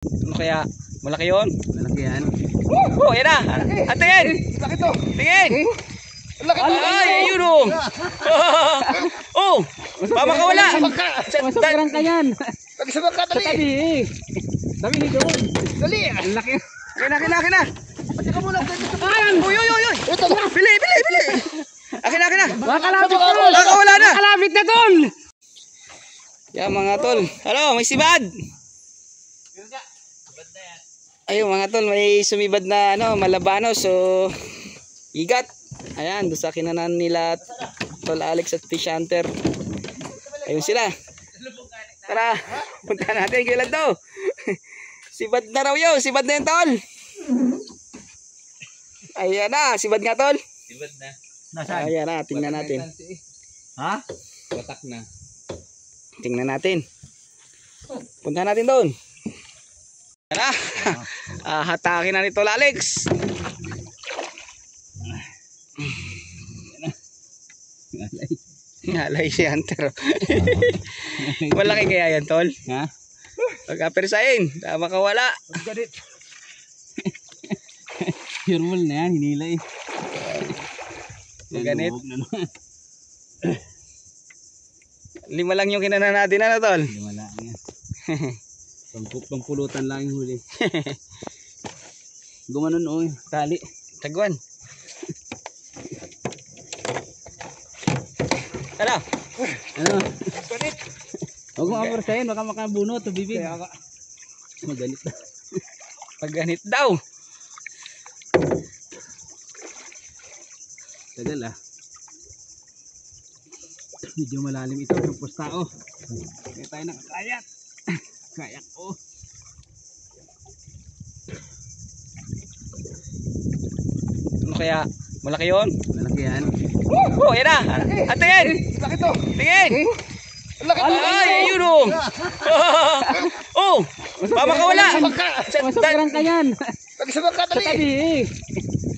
Ano kaya? Malaki yun? Malaki yan. Oh, yan na. Tingin! Laki to. Tingin! Laki to. Ay, yun oh! Oh! Pamakawala! Masasarang ka yan. Lagi sa bangka, Sa dali. tabi eh. Tabi doon. Dali. Ang laki. Akin na! Pati ka muna. Uy! Ito. Bili! Akin na! Makalapit na. Nakawala na! Makalapit na tol. Yan mga tol. Hello, may sibad! Ayun mga tol, may sumibad na malabano. So, igat. Ayan, doon sa kinanan nila Tol Alex at Fish Hunter. Ayun sila. Tara, punta natin kailan daw. Sibad na raw yun. Sibad na yun, tol. Ayan na, sibad nga, tol. Sibad na. Nasaan? Ayan na, tingnan natin. Ha? Watak na. Tingnan natin. Punta natin doon. Ayan na. Hatakin na ni Tol Alex. Ngalay si Hunter. Malaki kaya yan, tol? Ha? Pag-apersain, tama ka wala. Pure na yan, hinila eh. Ganit. 5 lang yung kinanan natin, tol? Wala yan. Pangpulutan lang yung huli. Gumanon o tali. Tagwan. Ano? Ano? Huwag mo apersahin, baka makabunot o bibig. Magalit na. Pagganit daw. Tagal ah. Medyo malalim ito ng postao. Kaya tayo nakakayat. Kayak oh. Ano kaya? Malaki yun? Malaki yan. Oh, yan na. Tingin! Laki to. Tingin! Laki to. Ay, yun oh! Oh! Pamakawala! Masasarang ka yan. Lagi sa bangka, Sa dali. tabi eh.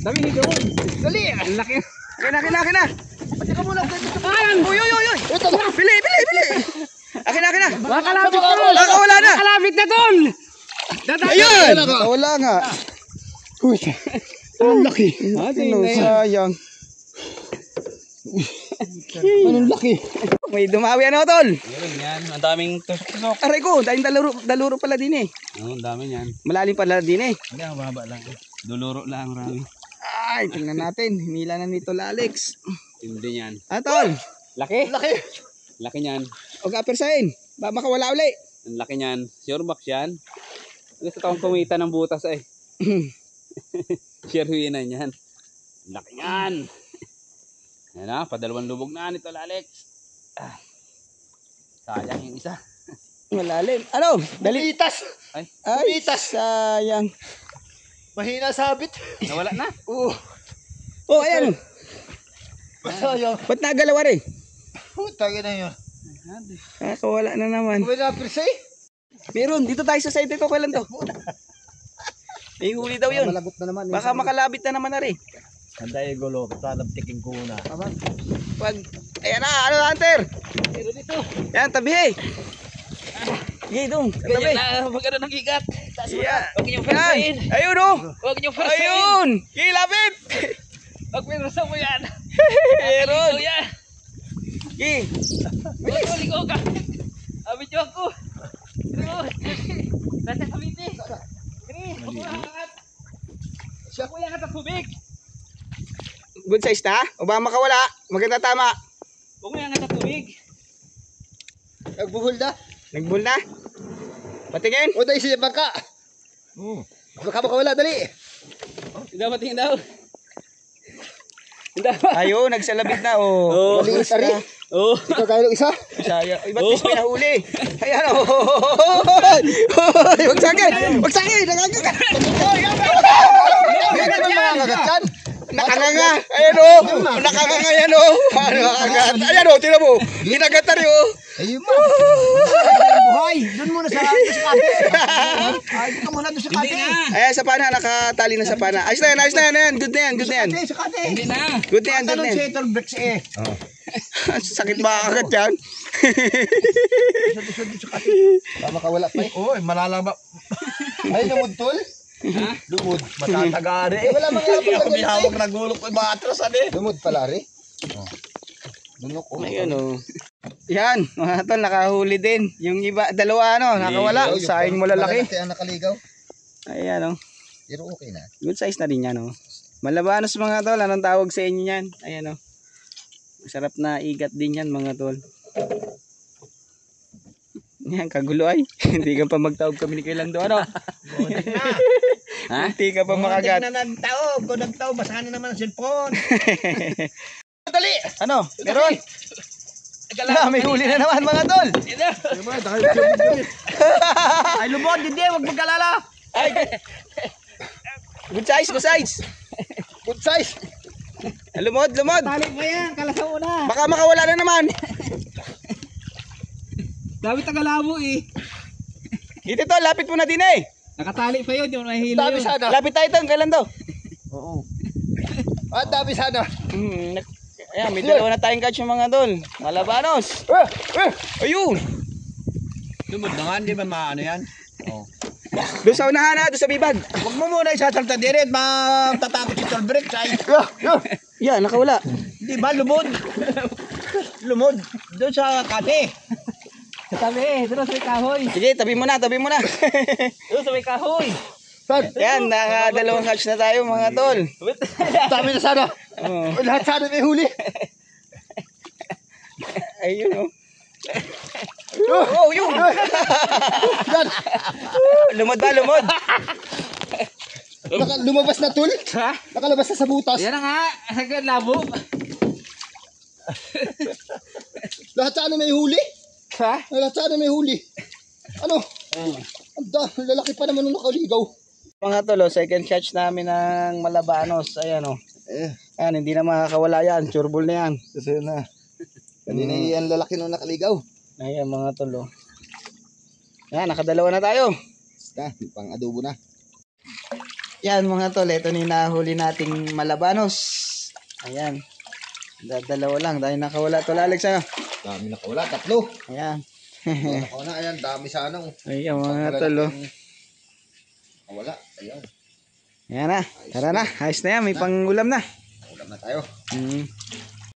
Tabi doon. Dali. Ang laki. Akin na! Pati ka muna. Uy! Ito. Bili! Akin na! Makalapit na. Nakawala na! Makalapit na tol. Ayun! Wala nga. Uy! Ang laki. Sayang. Anong laki? May dumawi tol? Yun yan. Ang daming tusok-tusok. Aray ko, dahil daluro pala din eh. Oo, ang dami yan. Malalim pala din eh. Hindi, ang baba lang. Duluro lang rami. Ay, tingnan natin. Hinila na ni Tol Alex. Hindi yan. Tol. Laki? Laki. Laki niyan. Huwag apersain. Baka makawala uli. Ang laki niyan. Sure box yan. Gusto taong kumita ng butas eh. Sure huwinan yan. Ang laki niyan. Yan na, padalawang lubog na nito Alex. Sayang yung isa. Malalim. Ano? Dali. Itas. Ay, Ay, sayang. Mahina sabit. nawala na. Oo. Oh, ayan. Sayang. Ba't nagalawa rin? Putang ina yun. Nakawala na naman. May na-persay? Meron. Dito tayo sa side ito. Kailan to? May huli daw yun. Malagot na naman. Baka makalabit na naman na rin. Anday gulo. Tanam tiking ko na. Pag, ayan na. Ano, Hunter? Pero dito. Yan, tabi. Sige, doon. Tabi. Magkano ng igat. Yeah. Huwag niyong Yan. persahin. Ayun, oh. Huwag niyong persahin. Ayun. Kilapit. Huwag persa mo yan. Meron. Ligo yan. Sige. Ligo ka. Abidyo ako. Ligo. Nasa kamiti. Huwag mo hangat. Siya ko yan sa tubig. Good size na? O ba makawala? Maganda tama. Huwag mo hangat sa tubig. Nagbuhol na. Nagbul na? Patingin? O dahil siya bangka. Baka makawala, dali. Tingnan mo, tingin daw. Ayun, nagsalabit na. Oh. Maliit, ari. Oo. Ikaw kaya ng isa? Sayang. Iba't mas pinahuli. Ayan, oh. Huwag sakit. Huwag sakit. Nakakagat. Nakakagat. Nakanganga. Ayan, oh. Nakanganga yan, oh. Nakakagat. Ayan, oh. Tira mo. Ginagat na rin, oh. Ayun mo. Buhay. Doon muna sa kate. Ay, doon ka muna doon sa kate. Ayan, sa pana. Nakatali na sa pana. Ayos na yan. Good na yan. Sa kate. Hindi na. Good na yan. Tanong si Etol Brex eh. Sakit ba agad yan? Sa kate. Makawala pa eh. Oy, malalaba. Ay, lumod tol. Ha? Lumod. Matatagari. Wala mga hapon na ganito. Hawak na gulok ko yung mga atras, lumod pala, re. Lunok ko. Ayun oh. Yan, mga tol, nakahuli din. Yung iba, dalawa nakawala. Sayang mo lalaki. Kaya nakaligaw. Ayan oh. Pero okay na. Good size na rin yan oh. Malabanos mga tol, anong tawag sa inyo yan? Ayan oh. Masarap na igat din yan mga tol. Yan, kagulo ay. Hindi ka pa magtaob kami ni Kailan doon ano? Ha? Hindi ka pa makagat. Hindi na nagtaob. Kung nagtaob, basahan na naman ang cellphone. Dali! Ano? Meron? May huli na naman mga tol. Ay, lumod. Hindi, huwag magkalala. Ay, good size, good size. Good size. Lumod, lumod. Tali pa yan, kalasaw na. Baka makawala na naman. Dami tagalabo eh. Dito to, lapit mo na din eh. Nakatali pa yun, yung nahihilo Dami yun. sana. Lapit tayo to, kailan to? Oo. Ah, dami sana. Ayan, may dalawa na tayong catch yung mga tol. Malabanos. Ayun. Lumod na nga, hindi ba maano yan? Oo. Doon sa unahan na, doon sa bibag. Huwag mo muna isasalta diret, matatakot si Tolbreak. Yan, nakawala. Di ba, lumod? Lumod. Doon sa kate. Katabi, doon sa may kahoy. Sige, tabi mo na, tabi mo na. Doon sa may kahoy. Yan, nakadalawang catch na tayo mga tol. Dami na sana. Oh. Lahat sana may huli. Ayun oh. Oh, yun. Yan. Lumod ba, lumod? Lumabas na tol. Ha? Nakalabas na sa butas. Yan na nga, hanggang labo. Lahat sana may huli. Ha? Lahat sana may huli. Ano? Ang lalaki pa naman nung nakaligaw. Mga tol, second catch namin ng Malabanos. Ayan oh. Ayan, hindi na makakawala yan. Sureball na yan. Kasi na. Kanina yan lalaki nung nakaligaw. Ayan mga tol oh. Ayan, nakadalawa na tayo. Pang adobo na. Yan mga tol, ito na yung nahuli nating Malabanos. Ayan. Dalawa lang, dahil nakawala tol Alex ano. Dami nakawala, 3. Ayan. Nakawala, ayan, dami sana. Ayan mga tol oh. Nakawala, ayan. Ayan na, tara na, ayos na yan, may pangulam na. Ulam na tayo.